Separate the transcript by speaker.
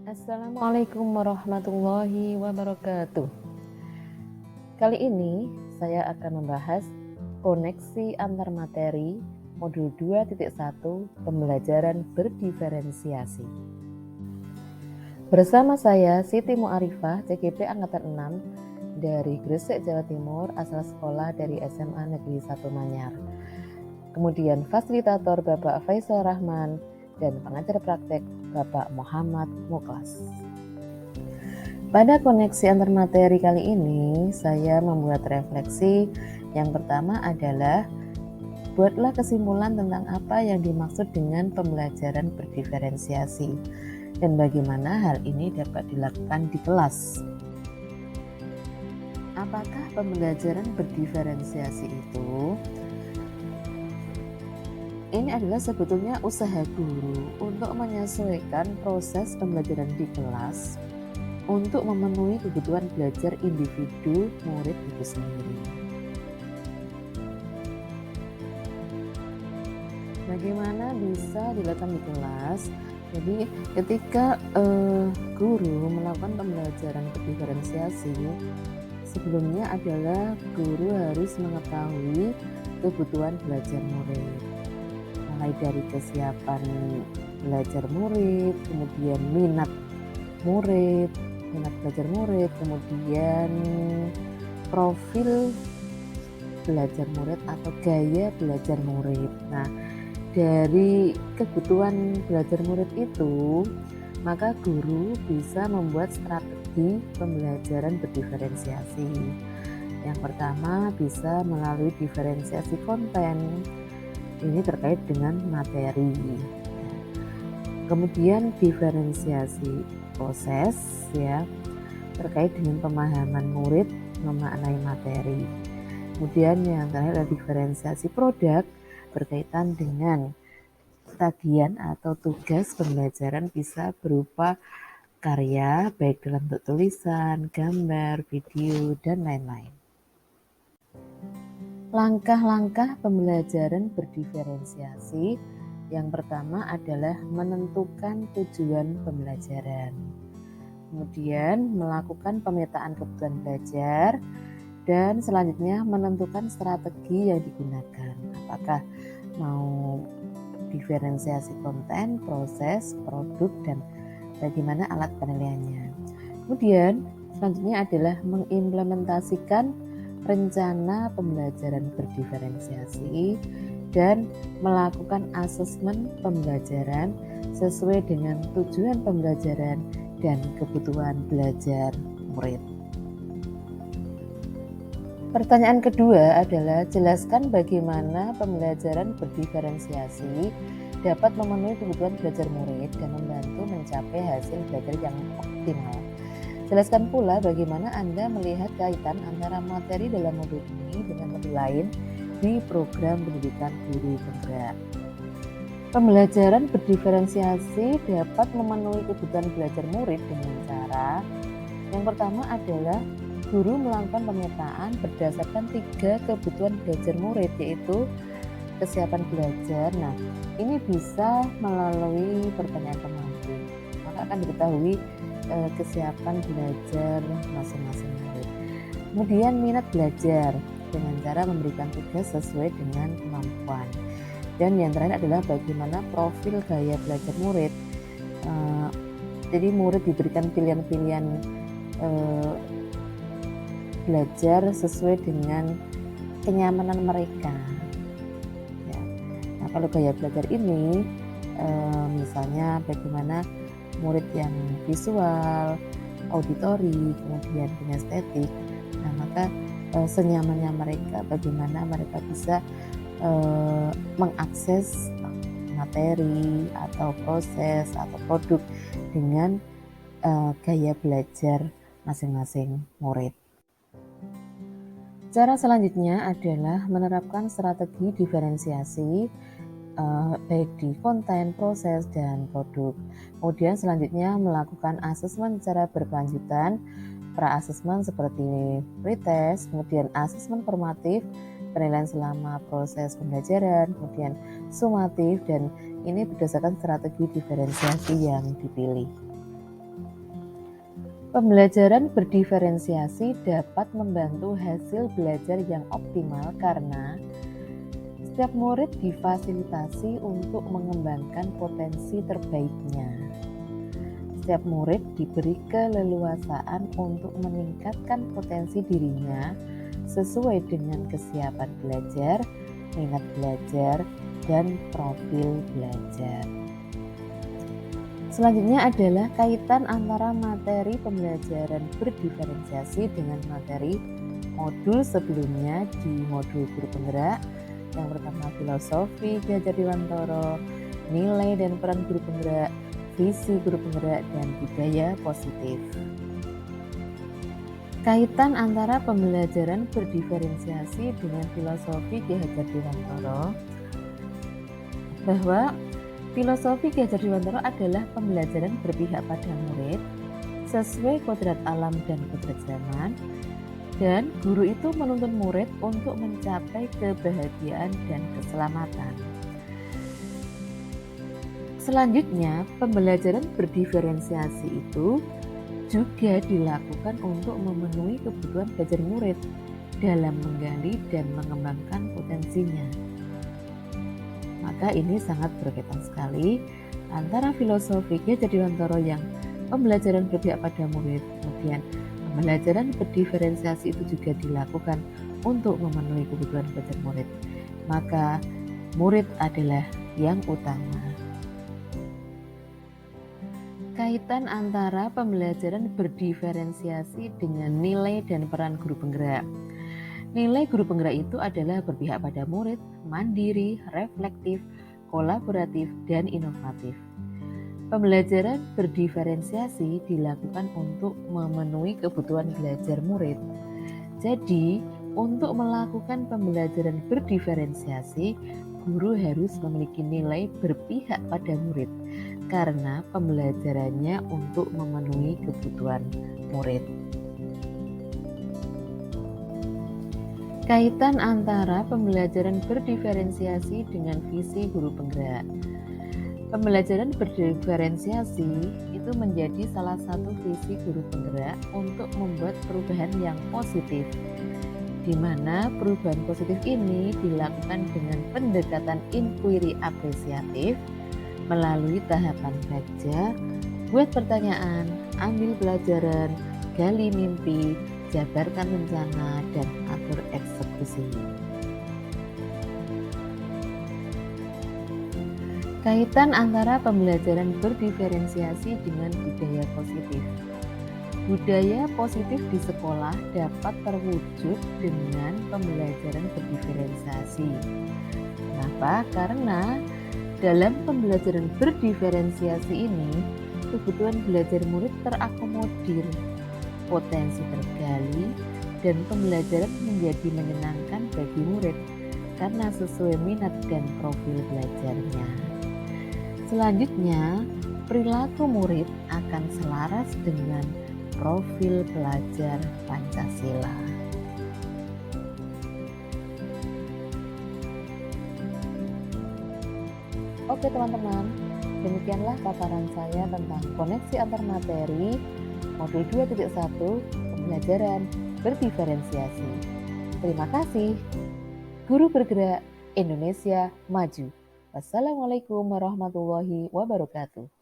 Speaker 1: Assalamualaikum warahmatullahi wabarakatuh. Kali ini saya akan membahas koneksi antar materi modul 2.1 pembelajaran berdiferensiasi. Bersama saya Siti Mu'arifah, CGP Angkatan 6 dari Gresik, Jawa Timur, asal sekolah dari SMA Negeri 1 Manyar. Kemudian fasilitator Bapak Faisal Rahman dan pengajar praktek Bapak Muhammad Muklas. Pada koneksi antar materi kali ini, saya membuat refleksi. Yang pertama adalah buatlah kesimpulan tentang apa yang dimaksud dengan pembelajaran berdiferensiasi dan bagaimana hal ini dapat dilakukan di kelas. Apakah pembelajaran berdiferensiasi itu? Ini adalah sebetulnya usaha guru untuk menyesuaikan proses pembelajaran di kelas untuk memenuhi kebutuhan belajar individu murid itu sendiri. Bagaimana bisa dilakukan di kelas? Jadi ketika guru melakukan pembelajaran berdiferensiasi, sebelumnya adalah guru harus mengetahui kebutuhan belajar murid, mulai dari kesiapan belajar murid, kemudian minat belajar murid, kemudian profil belajar murid atau gaya belajar murid. Nah, dari kebutuhan belajar murid itu, maka guru bisa membuat strategi pembelajaran berdiferensiasi. Yang pertama bisa melalui diferensiasi konten. Ini terkait dengan materi. Kemudian diferensiasi proses, ya, terkait dengan pemahaman murid memaknai materi. Kemudian yang terakhir adalah diferensiasi produk berkaitan dengan tagihan atau tugas pembelajaran bisa berupa karya baik dalam bentuk tulisan, gambar, video, dan lain-lain. Langkah-langkah pembelajaran berdiferensiasi yang pertama adalah menentukan tujuan pembelajaran. Kemudian melakukan pemetaan kebutuhan belajar dan selanjutnya menentukan strategi yang digunakan. Apakah mau diferensiasi konten, proses, produk, dan bagaimana alat penilaiannya. Kemudian selanjutnya adalah mengimplementasikan rencana pembelajaran berdiferensiasi dan melakukan asesmen pembelajaran sesuai dengan tujuan pembelajaran dan kebutuhan belajar murid. Pertanyaan kedua adalah jelaskan bagaimana pembelajaran berdiferensiasi dapat memenuhi kebutuhan belajar murid dan membantu mencapai hasil belajar yang optimal. Jelaskan pula bagaimana Anda melihat kaitan antara materi dalam modul ini dengan modul lain di program pendidikan guru penggerak. Pembelajaran berdiferensiasi dapat memenuhi kebutuhan belajar murid dengan cara yang pertama adalah guru melakukan pemetaan berdasarkan 3 kebutuhan belajar murid, yaitu kesiapan belajar. Nah, ini bisa melalui pertanyaan pemangku. Maka akan diketahui kesiapan belajar masing-masing murid. Kemudian minat belajar dengan cara memberikan tugas sesuai dengan kemampuan. Dan yang terakhir adalah bagaimana profil gaya belajar murid. Jadi murid diberikan pilihan-pilihan belajar sesuai dengan kenyamanan mereka. Ya. Nah, kalau gaya belajar ini, misalnya bagaimana murid yang visual, auditori, kemudian kinestetik. Nah, maka senyamannya mereka, bagaimana mereka bisa mengakses materi atau proses atau produk dengan gaya belajar masing-masing murid. Cara selanjutnya adalah menerapkan strategi diferensiasi baik di konten, proses, dan produk. Kemudian selanjutnya melakukan asesmen secara berkelanjutan, pra-asesmen seperti pretest, kemudian asesmen formatif, penilaian selama proses pembelajaran, kemudian sumatif, dan ini berdasarkan strategi diferensiasi yang dipilih. Pembelajaran berdiferensiasi dapat membantu hasil belajar yang optimal karena setiap murid difasilitasi untuk mengembangkan potensi terbaiknya. Setiap murid diberi keleluasaan untuk meningkatkan potensi dirinya sesuai dengan kesiapan belajar, minat belajar, dan profil belajar. Selanjutnya adalah kaitan antara materi pembelajaran berdiferensiasi dengan materi modul sebelumnya di modul guru penggerak. Yang pertama filosofi Ki Hajar Dewantara, nilai dan peran guru penggerak, visi guru penggerak, dan budaya positif. Kaitan antara pembelajaran berdiferensiasi dengan filosofi Ki Hajar Dewantara, bahwa filosofi Ki Hajar Dewantara adalah pembelajaran berpihak pada murid sesuai kodrat alam dan kodrat zaman, dan guru itu menuntun murid untuk mencapai kebahagiaan dan keselamatan. Selanjutnya, pembelajaran berdiferensiasi itu juga dilakukan untuk memenuhi kebutuhan belajar murid dalam menggali dan mengembangkan potensinya. Maka ini sangat berkaitan sekali antara filosofi Ki Hajar Dewantara yang pembelajaran berpihak pada murid, kemudian pembelajaran berdiferensiasi itu juga dilakukan untuk memenuhi kebutuhan belajar murid. Maka murid adalah yang utama. Kaitan antara pembelajaran berdiferensiasi dengan nilai dan peran guru penggerak. Nilai guru penggerak itu adalah berpihak pada murid, mandiri, reflektif, kolaboratif, dan inovatif. Pembelajaran berdiferensiasi dilakukan untuk memenuhi kebutuhan belajar murid. Jadi, untuk melakukan pembelajaran berdiferensiasi, guru harus memiliki nilai berpihak pada murid karena pembelajarannya untuk memenuhi kebutuhan murid. Kaitan antara pembelajaran berdiferensiasi dengan visi guru penggerak. Pembelajaran berdiferensiasi itu menjadi salah satu visi guru penggerak untuk membuat perubahan yang positif, di mana perubahan positif ini dilakukan dengan pendekatan inquiry apresiatif melalui tahapan baca, buat pertanyaan, ambil pelajaran, gali mimpi, jabarkan rencana, dan atur eksekusi. Kaitan antara pembelajaran berdiferensiasi dengan budaya positif. Budaya positif di sekolah dapat terwujud dengan pembelajaran berdiferensiasi. Kenapa? Karena dalam pembelajaran berdiferensiasi ini, kebutuhan belajar murid terakomodir, potensi tergali, dan pembelajaran menjadi menyenangkan bagi murid karena sesuai minat dan profil belajarnya. Selanjutnya, perilaku murid akan selaras dengan profil pelajar Pancasila. Oke teman-teman, demikianlah paparan saya tentang koneksi antar materi modul 2.1 pembelajaran berdiferensiasi. Terima kasih. Guru bergerak Indonesia maju. Wassalamualaikum warahmatullahi wabarakatuh.